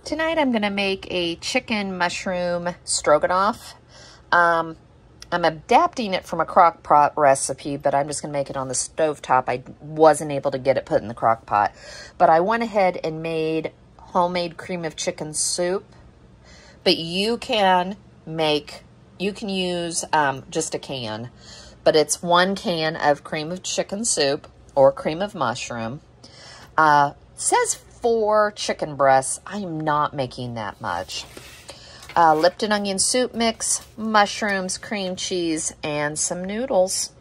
Tonight I'm going to make a chicken mushroom stroganoff. I'm adapting it from a Crockpot recipe, but I'm just going to make it on the stovetop. I wasn't able to get it put in the Crockpot. But I went ahead and made homemade cream of chicken soup. But you can use just a can. But it's 1 can of cream of chicken soup or cream of mushroom. It says 4 chicken breasts. I am not making that much. Lipton onion soup mix, mushrooms, cream cheese, and some noodles.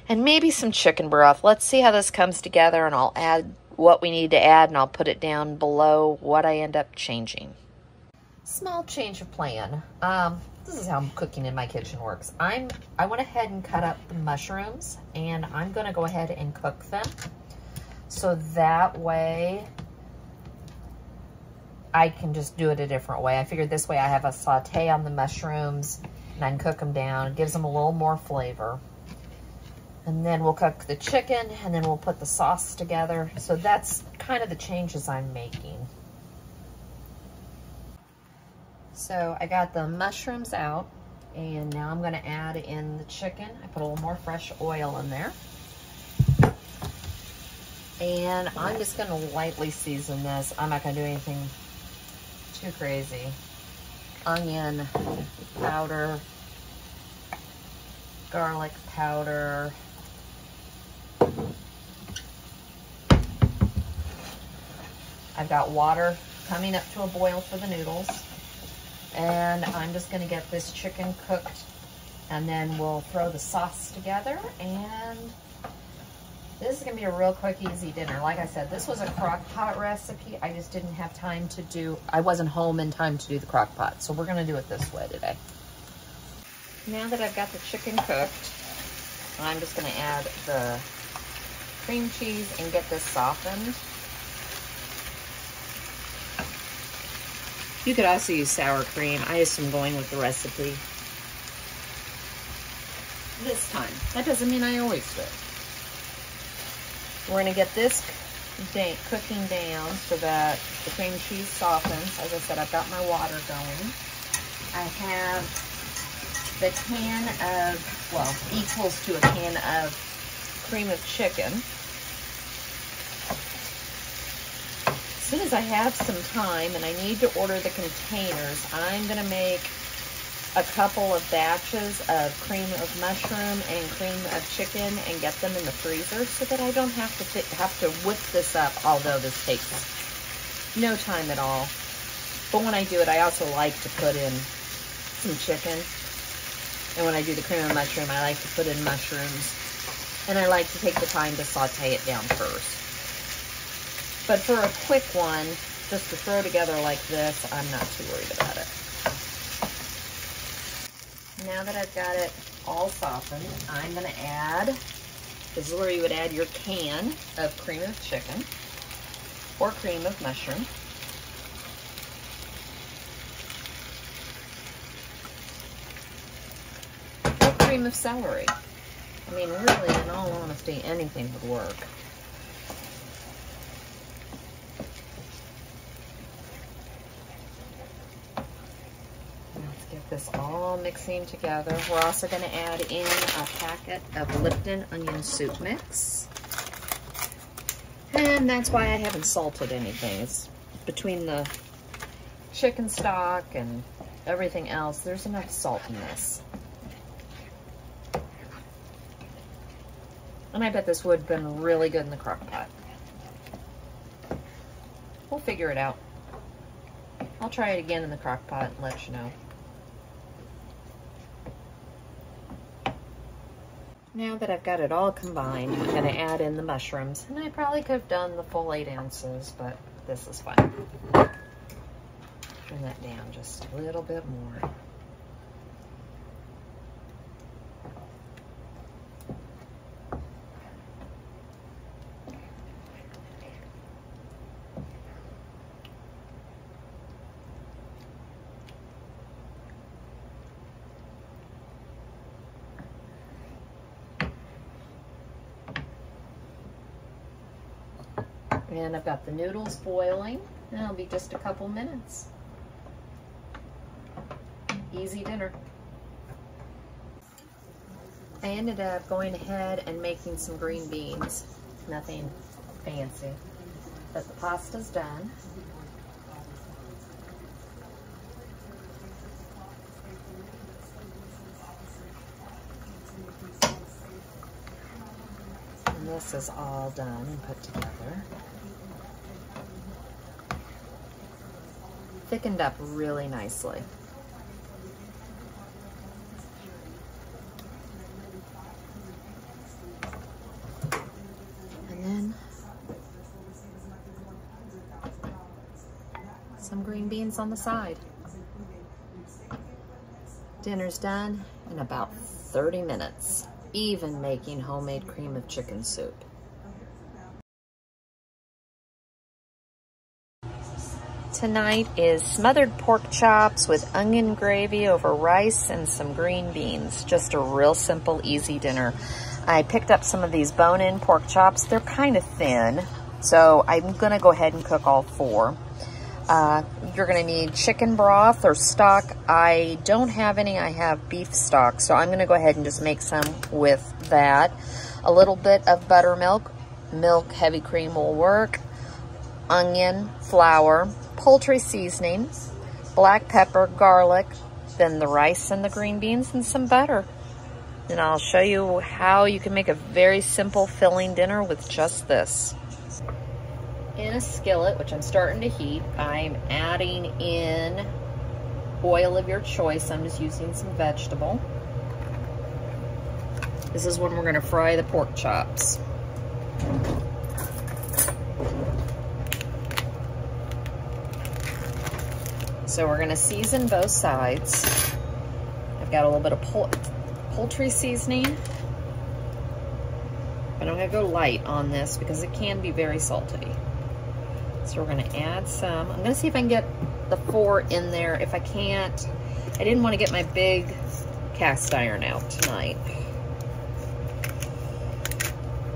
And maybe some chicken broth. Let's see how this comes together, and I'll add what we need to add, and I'll put it down below what I end up changing. Small change of plan. This is how cooking in my kitchen works. I went ahead and cut up the mushrooms, and I'm going to go ahead and cook them. So that way I can just do it a different way. I figured this way I have a saute on the mushrooms and I can cook them down. It gives them a little more flavor. And then we'll cook the chicken and then we'll put the sauce together. So that's kind of the changes I'm making. So I got the mushrooms out and now I'm gonna add in the chicken. I put a little more fresh oil in there. And I'm just gonna lightly season this. I'm not gonna do anything too crazy. Onion powder, garlic powder, I've got water coming up to a boil for the noodles, and I'm just going to get this chicken cooked, and then we'll throw the sauce together, and this is going to be a real quick, easy dinner. Like I said, this was a Crock-Pot recipe. I just didn't have time to do, I wasn't home in time to do the Crock-Pot, so we're going to do it this way today. Now that I've got the chicken cooked, I'm just going to add the cream cheese and get this softened. You could also use sour cream. I just am going with the recipe this time. That doesn't mean I always do it. We're going to get this cooking down so that the cream cheese softens. As I said, I've got my water going. I have the can of, well, equals to a can of cream of chicken. As soon as I have some time and I need to order the containers, I'm going to make a couple of batches of cream of mushroom and cream of chicken and get them in the freezer so that I don't have to whip this up, although this takes no time at all. But when I do it, I also like to put in some chicken. And when I do the cream of mushroom, I like to put in mushrooms. And I like to take the time to saute it down first. But for a quick one, just to throw together like this, I'm not too worried about it. Now that I've got it all softened, I'm going to add, this is where you would add your can of cream of chicken or cream of mushroom. Or cream of celery. I mean, really, in all honesty, anything would work. This all mixing together. We're also going to add in a packet of Lipton onion soup mix. And that's why I haven't salted anything. It's between the chicken stock and everything else, there's enough salt in this. And I bet this would have been really good in the Crock-Pot. We'll figure it out. I'll try it again in the Crock-Pot and let you know. Now that I've got it all combined, I'm going to add in the mushrooms. And I probably could have done the full 8 ounces, but this is fine. Turn that down just a little bit more. And I've got the noodles boiling, and it'll be just a couple minutes. Easy dinner. I ended up going ahead and making some green beans. Nothing fancy, but the pasta's done. And this is all done and put together. Thickened up really nicely. And then some green beans on the side. Dinner's done in about 30 minutes, even making homemade cream of chicken soup. Tonight is smothered pork chops with onion gravy over rice and some green beans. Just a real simple, easy dinner. I picked up some of these bone-in pork chops. They're kind of thin, so I'm gonna go ahead and cook all 4. You're gonna need chicken broth or stock. I don't have any, I have beef stock, so I'm gonna go ahead and just make some with that. A little bit of buttermilk, heavy cream will work, onion, flour, poultry seasoning, black pepper, garlic, then the rice and the green beans, and some butter. And I'll show you how you can make a very simple filling dinner with just this. In a skillet, which I'm starting to heat, I'm adding in oil of your choice. I'm just using some vegetable. This is when we're going to fry the pork chops. So we're going to season both sides. I've got a little bit of poultry seasoning. But I'm going to go light on this because it can be very salty. So we're going to add some. I'm going to see if I can get the 4 in there. If I can't, I didn't want to get my big cast iron out tonight.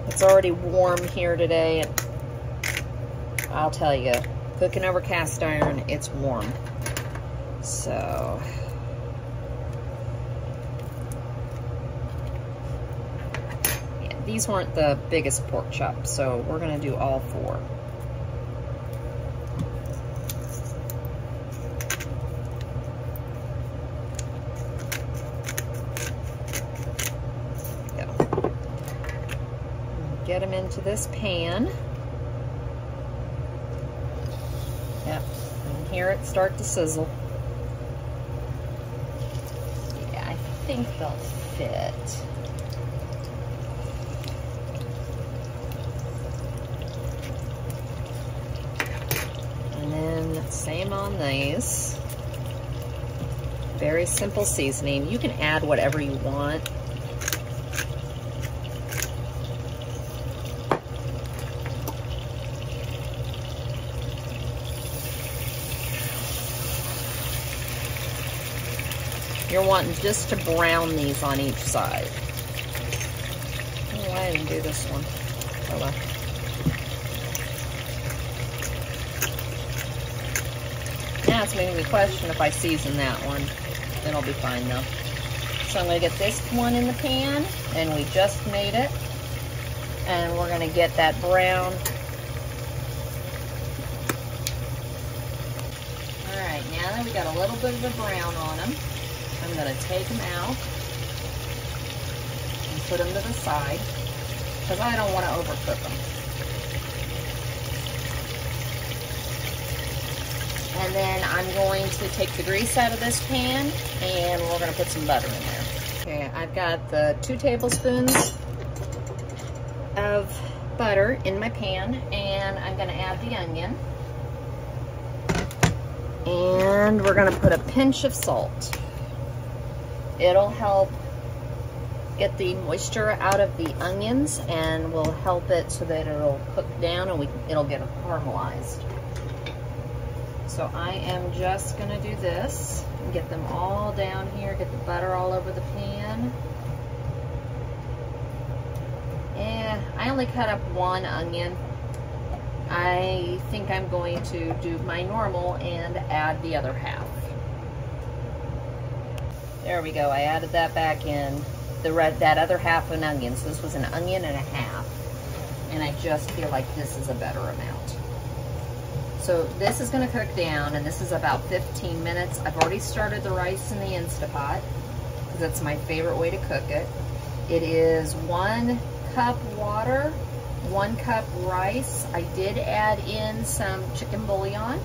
It's already warm here today, and I'll tell you, cooking over cast iron, it's warm. So, yeah, these weren't the biggest pork chops, so we're going to do all 4. Get them into this pan. Yep, and hear it start to sizzle. Yeah, I think they'll fit. And then same on these. Very simple seasoning. You can add whatever you want. You're wanting just to brown these on each side. Oh, I didn't do this one. Oh well. Now it's making me question if I season that one. It'll be fine though. So I'm going to get this one in the pan, and we just made it. And we're going to get that brown. Alright, now that we got a little bit of the brown on them, I'm going to take them out and put them to the side because I don't want to overcook them. And then I'm going to take the grease out of this pan and we're going to put some butter in there. Okay, I've got the 2 tablespoons of butter in my pan, and I'm going to add the onion. And we're going to put a pinch of salt. It'll help get the moisture out of the onions and will help it so that it'll cook down and it'll get caramelized. So I am just going to do this and get them all down here, get the butter all over the pan. And I only cut up 1 onion. I think I'm going to do my normal and add the other half. There we go. I added that back in. That other half of onions. This was an onion and a half. And I just feel like this is a better amount. So this is going to cook down, and this is about 15 minutes. I've already started the rice in the Instapot because that's my favorite way to cook it. It is 1 cup water, 1 cup rice. I did add in some chicken bouillon,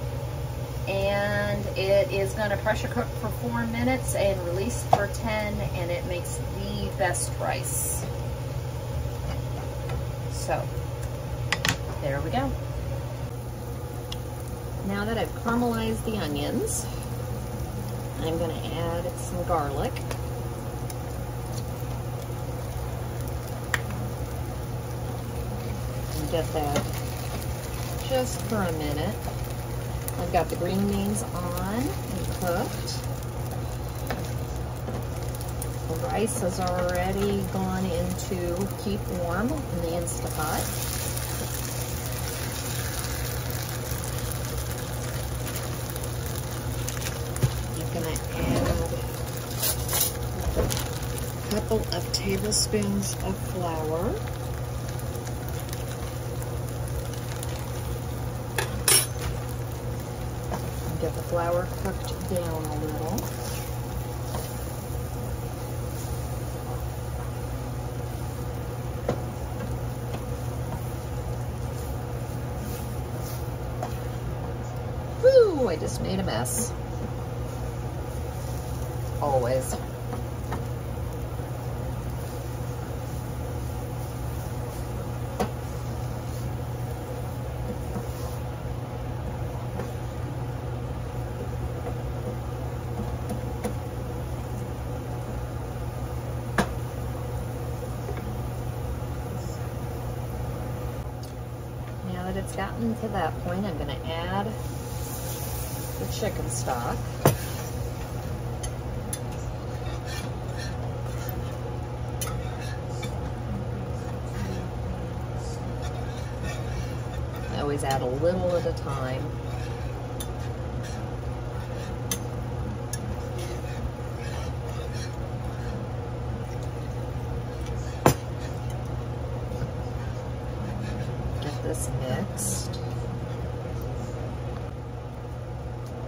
and it is going to pressure cook for 4 minutes and release for 10, and it makes the best rice. So there we go. Now that I've caramelized the onions, I'm going to add some garlic. And get that just for a minute. I've got the green beans on and cooked. The rice has already gone into keep warm in the Instapot. Couple of tablespoons of flour. And get the flour cooked down a little. Woo, I just made a mess. Always. Now that it's gotten to that point, I'm going to add the chicken stock. I always add a little at a time. Get this mixed.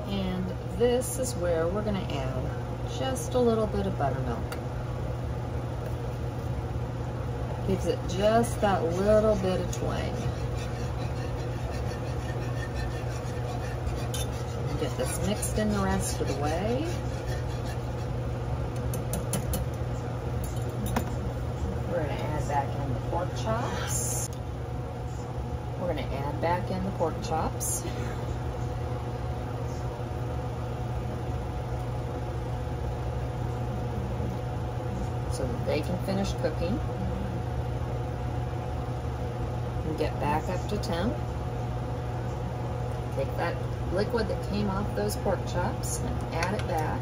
And this is where we're going to add just a little bit of buttermilk. Gives it just that little bit of twang. Get this mixed in the rest of the way. We're going to add back in the pork chops. We're going to add back in the pork chops. So that they can finish cooking. And get back up to temp. Take that liquid that came off those pork chops and add it back.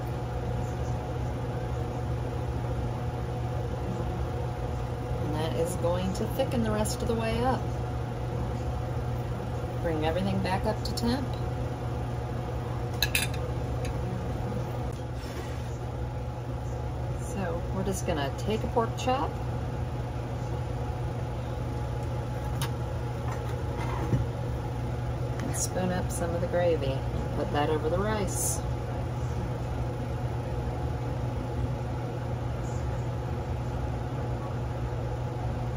And that is going to thicken the rest of the way up. Bring everything back up to temp. So we're just going to take a pork chop, spoon up some of the gravy and put that over the rice.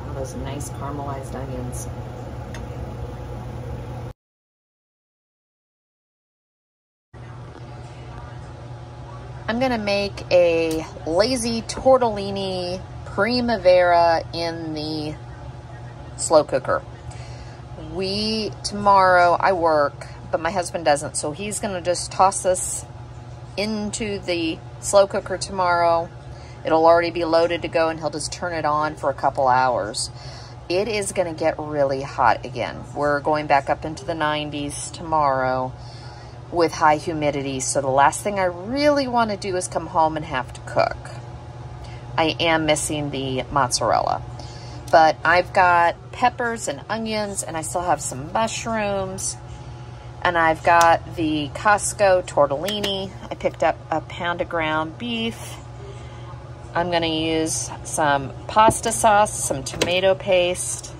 All those nice caramelized onions. I'm gonna make a lazy tortellini primavera in the slow cooker. Tomorrow I work, but my husband doesn't, so he's gonna just toss this into the slow cooker tomorrow. It'll already be loaded to go, and he'll just turn it on for a couple hours. It is gonna get really hot again. We're going back up into the 90s tomorrow with high humidity, so the last thing I really want to do is come home and have to cook. I am missing the mozzarella. But I've got peppers and onions, and I still have some mushrooms. And I've got the Costco tortellini. I picked up a pound of ground beef. I'm gonna use some pasta sauce, some tomato paste,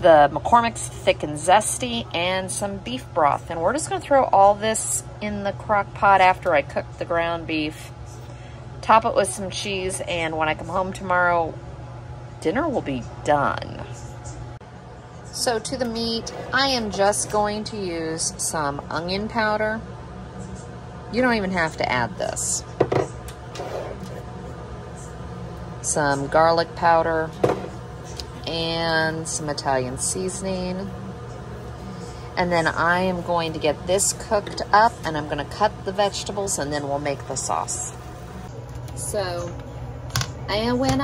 the McCormick's Thick and Zesty, and some beef broth. And we're just gonna throw all this in the crock pot after I cook the ground beef. Top it with some cheese, and when I come home tomorrow, dinner will be done. So to the meat, I am just going to use some onion powder. You don't even have to add this. Some garlic powder and some Italian seasoning. And then I am going to get this cooked up, and I'm going to cut the vegetables, and then we'll make the sauce. So I went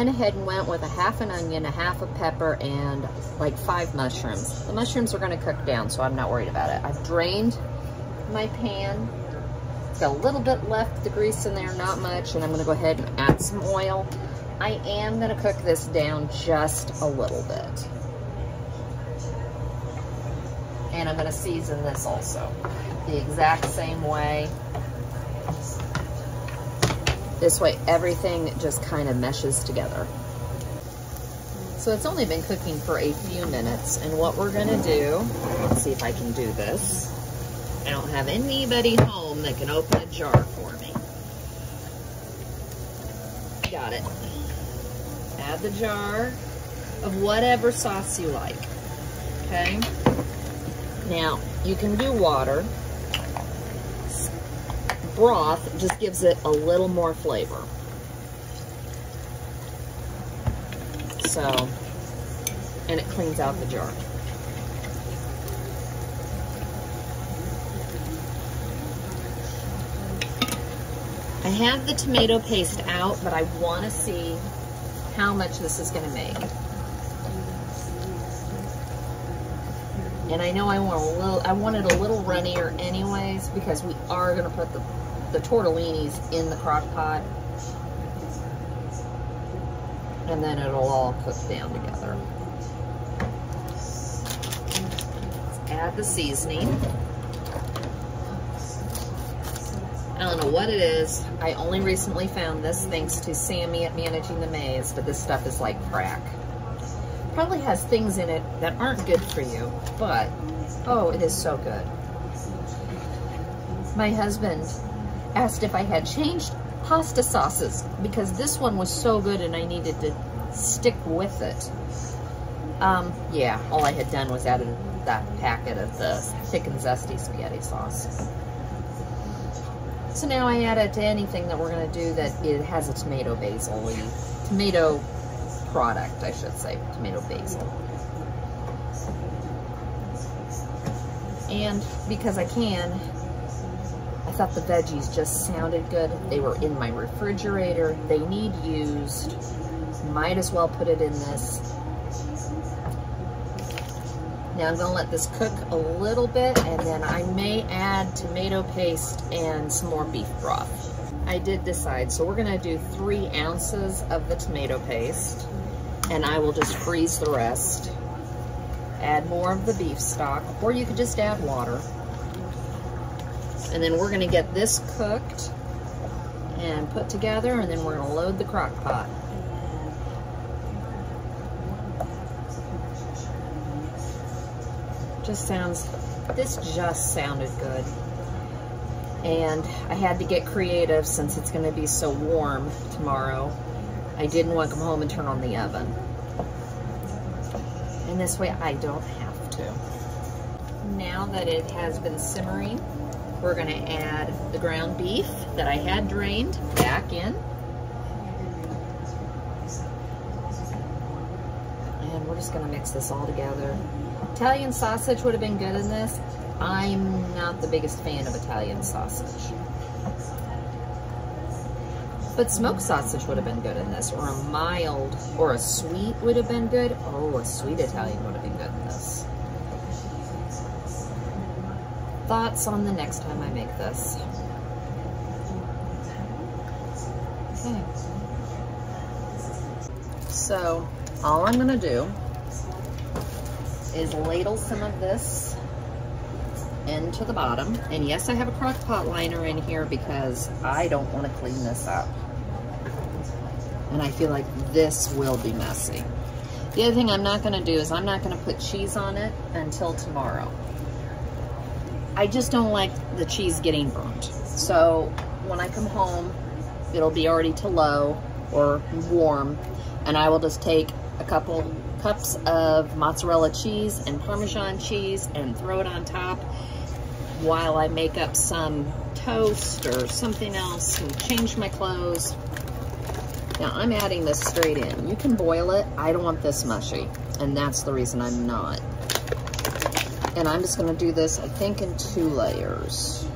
ahead and went with a half an onion, a half a pepper, and like 5 mushrooms. The mushrooms are going to cook down, so I'm not worried about it. I've drained my pan. It's got a little bit left, the grease in there, not much, and I'm going to go ahead and add some oil. I am going to cook this down just a little bit. And I'm going to season this also the exact same way. This way everything just kind of meshes together. So it's only been cooking for a few minutes, and what we're gonna do, let's see if I can do this. I don't have anybody home that can open a jar for me. Got it. Add the jar of whatever sauce you like, okay? Now, you can do water. Broth just gives it a little more flavor. So, and it cleans out the jar. I have the tomato paste out, but I want to see how much this is going to make. And I know I want it a little runnier anyways, because we are going to put the tortellinis in the crock pot, and then it'll all cook down together. Let's add the seasoning. I don't know what it is. I only recently found this thanks to Sammy at Managing the Maze, but this stuff is like crack. Probably has things in it that aren't good for you, but oh, it is so good. My husband asked if I had changed pasta sauces because this one was so good and I needed to stick with it. Yeah, all I had done was added that packet of the Thick and Zesty spaghetti sauce. So now I add it to anything that we're going to do that it has a tomato product, I should say, tomato basil. And because I can, I thought the veggies just sounded good. They were in my refrigerator. They need used. Might as well put it in this. Now I'm going to let this cook a little bit, and then I may add tomato paste and some more beef broth. I did decide, so we're going to do 3 ounces of the tomato paste, and I will just freeze the rest. Add more of the beef stock, or you could just add water. And then we're going to get this cooked and put together, and then we're going to load the crock pot. This just sounded good. And I had to get creative since it's going to be so warm tomorrow. I didn't want to come home and turn on the oven. And this way I don't have to. Now that it has been simmering, we're going to add the ground beef that I had drained back in. And we're just going to mix this all together. Italian sausage would have been good in this. I'm not the biggest fan of Italian sausage. But smoked sausage would have been good in this, or a mild, or a sweet would have been good. Oh, a sweet Italian would have been good in this. Thoughts on the next time I make this? Okay. So, all I'm gonna do is ladle some of this into the bottom. And yes, I have a Crockpot liner in here because I don't want to clean this up. And I feel like this will be messy. The other thing I'm not gonna do is I'm not gonna put cheese on it until tomorrow. I just don't like the cheese getting burnt. So when I come home, it'll be already to low or warm, and I will just take a couple cups of mozzarella cheese and Parmesan cheese and throw it on top while I make up some toast or something else and change my clothes. Now I'm adding this straight in. You can boil it. I don't want this mushy, and that's the reason I'm not. And I'm just gonna do this, I think, in 2 layers.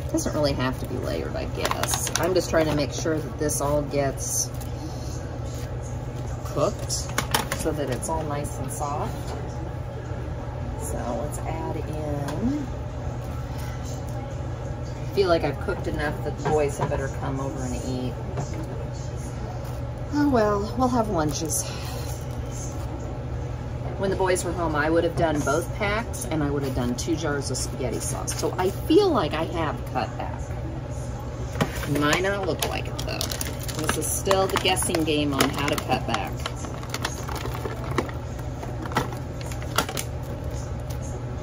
It doesn't really have to be layered, I guess. I'm just trying to make sure that this all gets cooked so that it's all nice and soft. So let's add in. I feel like I've cooked enough that the boys had better come over and eat. Oh well, we'll have lunches. When the boys were home, I would have done both packs, and I would have done 2 jars of spaghetti sauce. So I feel like I have cut back. Might not look like it though. This is still the guessing game on how to cut back.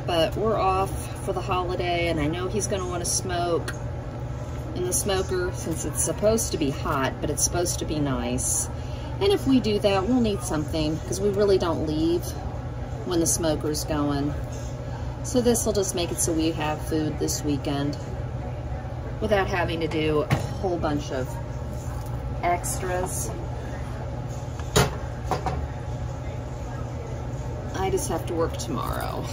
But we're off for the holiday, and I know he's gonna want to smoke in the smoker since it's supposed to be hot, but it's supposed to be nice. And if we do that, we'll need something because we really don't leave when the smoker's going. So this will just make it so we have food this weekend without having to do a whole bunch of extras. I just have to work tomorrow.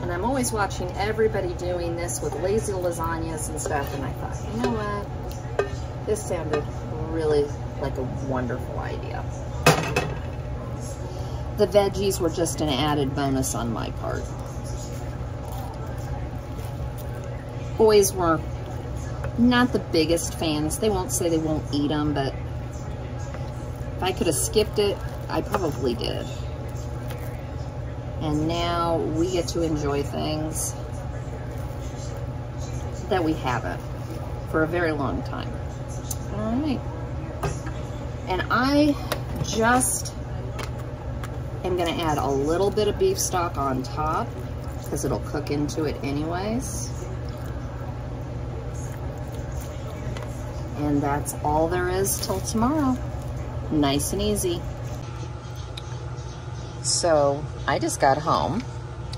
And I'm always watching everybody doing this with lazy lasagnas and stuff, and I thought, you know what? This sounded really like a wonderful idea. The veggies were just an added bonus on my part. Boys were not the biggest fans. They won't say they won't eat them, but if I could have skipped it, I probably did. And now we get to enjoy things that we haven't for a very long time. All right. And I just am gonna add a little bit of beef stock on top because it'll cook into it anyways. And that's all there is till tomorrow. Nice and easy. So I just got home,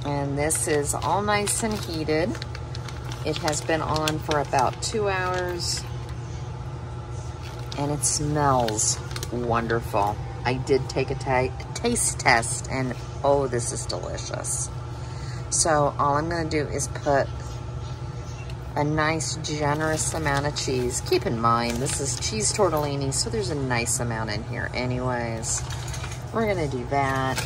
and this is all nice and heated. It has been on for about 2 hours, and it smells wonderful. I did take a taste test, and oh, this is delicious. So all I'm gonna do is put a nice generous amount of cheese. Keep in mind, this is cheese tortellini, so there's a nice amount in here anyways. We're gonna do that.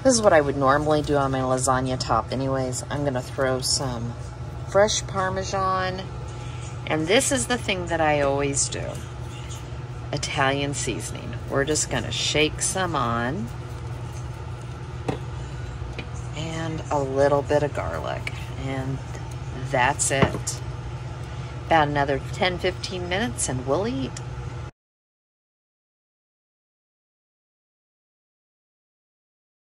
This is what I would normally do on my lasagna top anyways. I'm gonna throw some fresh Parmesan, and this is the thing that I always do. Italian seasoning. We're just gonna shake some on, and a little bit of garlic, and that's it. About another 10-15 minutes and we'll eat.